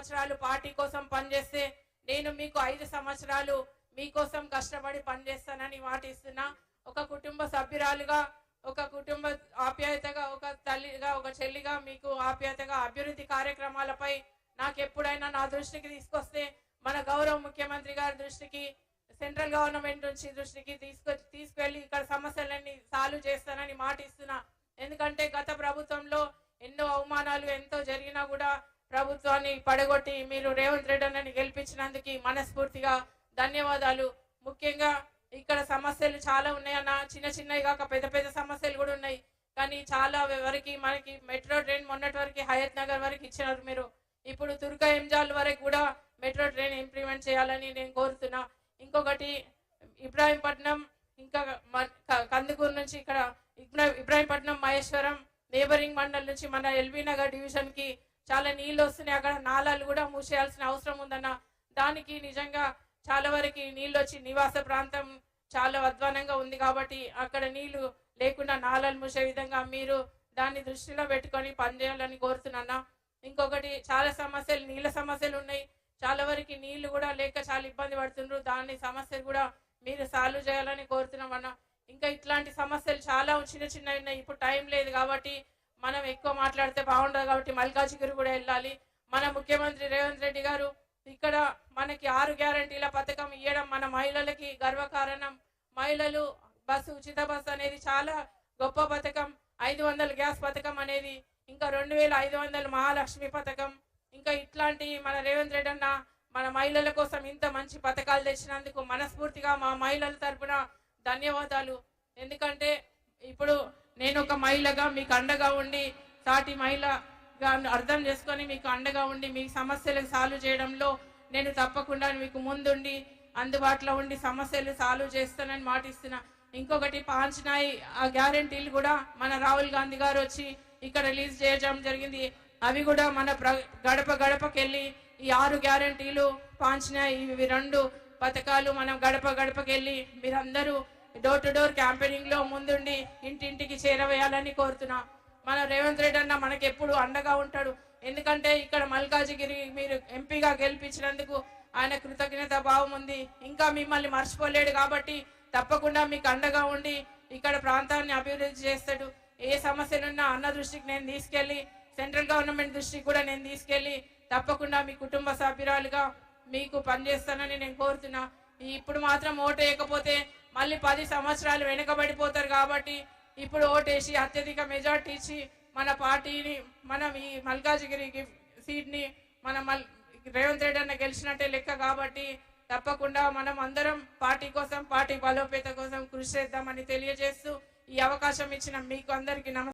సంవత్సరాలు పార్టీ కోసం పనిచేస్తే నేను మీకు 5 సంవత్సరాలు మీకోసం కష్టపడి పనిచేస్తానని మాటిస్తున్నా. ఒక కుటుంబ సభ్యురాలుగా, ఒక కుటుంబ ఆప్యాయతగా, ఒక తల్లిగా, ఒక చెల్లిగా మీకు ఆప్యాయతగా అభివృద్ధి కార్యక్రమాలపై నాకు ఎప్పుడైనా నా దృష్టికి తీసుకొస్తే మన గౌరవ ముఖ్యమంత్రి గారి దృష్టికి, సెంట్రల్ గవర్నమెంట్ నుంచి దృష్టికి తీసుకెళ్లి ఇక్కడ సమస్యలన్నీ సాల్వ్ చేస్తానని మాటిస్తున్నా. ఎందుకంటే గత ప్రభుత్వంలో ఎన్నో అవమానాలు ఎంతో జరిగినా కూడా ప్రభుత్వాన్ని పడగొట్టి మీరు రేవంత్ రెడ్డి అన్నని గెలిపించినందుకు మనస్ఫూర్తిగా ధన్యవాదాలు. ముఖ్యంగా ఇక్కడ సమస్యలు చాలా ఉన్నాయన్న, చిన్న చిన్నవి కాక పెద్ద పెద్ద సమస్యలు కూడా ఉన్నాయి. కానీ చాలా వరకు మనకి మెట్రో ట్రైన్ మొన్నటి వరకు హయత్ నగర్ వరకు ఇచ్చినారు మీరు. ఇప్పుడు తుర్కా ఎంజాల్ వరకు కూడా మెట్రో ట్రైన్ ఇంప్లిమెంట్ చేయాలని నేను కోరుతున్నా. ఇంకొకటి ఇబ్రాహీంపట్నం, ఇంకా కందుకూరు నుంచి ఇక్కడ ఇబ్రాహీంపట్నం, మహేశ్వరం నేబరింగ్ మండల్ నుంచి మన ఎల్బీ నగర్ డివిజన్ కి చాలా నీళ్ళు వస్తున్నాయి. అక్కడ నాలాలు కూడా మూసేయాల్సిన అవసరం ఉందన్న. దానికి నిజంగా చాలా వరకు నీళ్ళు వచ్చి నివాస ప్రాంతం చాలా అధ్వానంగా ఉంది కాబట్టి అక్కడ నీళ్లు లేకుండా నాలాలు మూసే విధంగా మీరు దాన్ని దృష్టిలో పెట్టుకొని పనిచేయాలని కోరుతున్నా. ఇంకొకటి చాలా సమస్యలు, నీళ్ళ సమస్యలు ఉన్నాయి. చాలా వరకు నీళ్లు కూడా లేక చాలా ఇబ్బంది పడుతుండ్రు. దాని సమస్యలు కూడా మీరు సాల్వ్ చేయాలని కోరుతున్నామన్నా. ఇంకా ఇట్లాంటి సమస్యలు చాలా చిన్న చిన్నవి ఉన్నాయి. ఇప్పుడు టైం లేదు కాబట్టి మనం ఎక్కువ మాట్లాడితే బాగుండదు కాబట్టి మల్కాజిగిరి కూడా వెళ్ళాలి. మన ముఖ్యమంత్రి రేవంత్ రెడ్డి గారు ఇక్కడ మనకి 6 గ్యారంటీల పథకం ఇవ్వడం మన మహిళలకి గర్వకారణం. మహిళలు బస్సు, ఉచిత బస్సు అనేది చాలా గొప్ప పథకం. 500 గ్యాస్ పథకం అనేది, ఇంకా 2500 మహాలక్ష్మి పథకం, ఇంకా ఇట్లాంటి మన రేవంత్ రెడ్డి అన్న మన మహిళల కోసం ఇంత మంచి పథకాలు తెచ్చినందుకు మనస్ఫూర్తిగా మా మహిళల తరపున ధన్యవాదాలు. ఎందుకంటే ఇప్పుడు నేను ఒక మహిళగా మీకు అండగా ఉండి, సాటి మహిళగా అర్థం చేసుకొని మీకు అండగా ఉండి మీ సమస్యలు సాల్వ్ చేయడంలో నేను తప్పకుండా మీకు ముందుండి అందుబాటులో ఉండి సమస్యలు సాల్వ్ చేస్తానని మాటిస్తున్నా. ఇంకొకటి పాంచనాయి ఆ గ్యారంటీలు కూడా మన రాహుల్ గాంధీ గారు వచ్చి ఇక్కడ రిలీజ్ చేయడం జరిగింది. అవి కూడా మన గడప గడపకెళ్ళి ఈ 6 గ్యారంటీలు పాంచనాయి ఇవి 2 పథకాలు మనం గడప గడపకెళ్ళి మీరందరూ డోర్ టు డోర్ క్యాంపెయినింగ్ లో ముందుండి ఇంటింటికి చేరవేయాలని కోరుతున్నా. మన రేవంత్ రెడ్డి అన్న మనకి ఎప్పుడు అండగా ఉంటాడు. ఎందుకంటే ఇక్కడ మల్కాజిగిరి మీరు ఎంపీగా గెలిపించినందుకు ఆయన కృతజ్ఞత భావం ఉంది. ఇంకా మిమ్మల్ని మర్చిపోలేడు కాబట్టి తప్పకుండా మీకు అండగా ఉండి ఇక్కడ ప్రాంతాన్ని అభివృద్ధి చేస్తాడు. ఏ సమస్యలున్నా అన్న దృష్టికి నేను తీసుకెళ్లి, సెంట్రల్ గవర్నమెంట్ దృష్టికి కూడా నేను తీసుకెళ్లి తప్పకుండా మీ కుటుంబ సభ్యురాలుగా మీకు పనిచేస్తానని నేను కోరుతున్నా. ఇప్పుడు మాత్రం ఓటు వేయకపోతే మళ్ళీ 10 సంవత్సరాలు వెనుకబడిపోతారు కాబట్టి ఇప్పుడు ఓటేసి అత్యధిక మెజార్టీ ఇచ్చి మన పార్టీని, మనం ఈ మల్కాజిగిరి సీట్ ని మనం రేవంత్ రెడ్డి అన్న గెలిచినట్టే లెక్క కాబట్టి తప్పకుండా మనం అందరం పార్టీ కోసం, పార్టీ బలోపేత కోసం కృషి చేద్దామని తెలియజేస్తూ ఈ అవకాశం ఇచ్చిన మీకు అందరికీ నమస్కారం.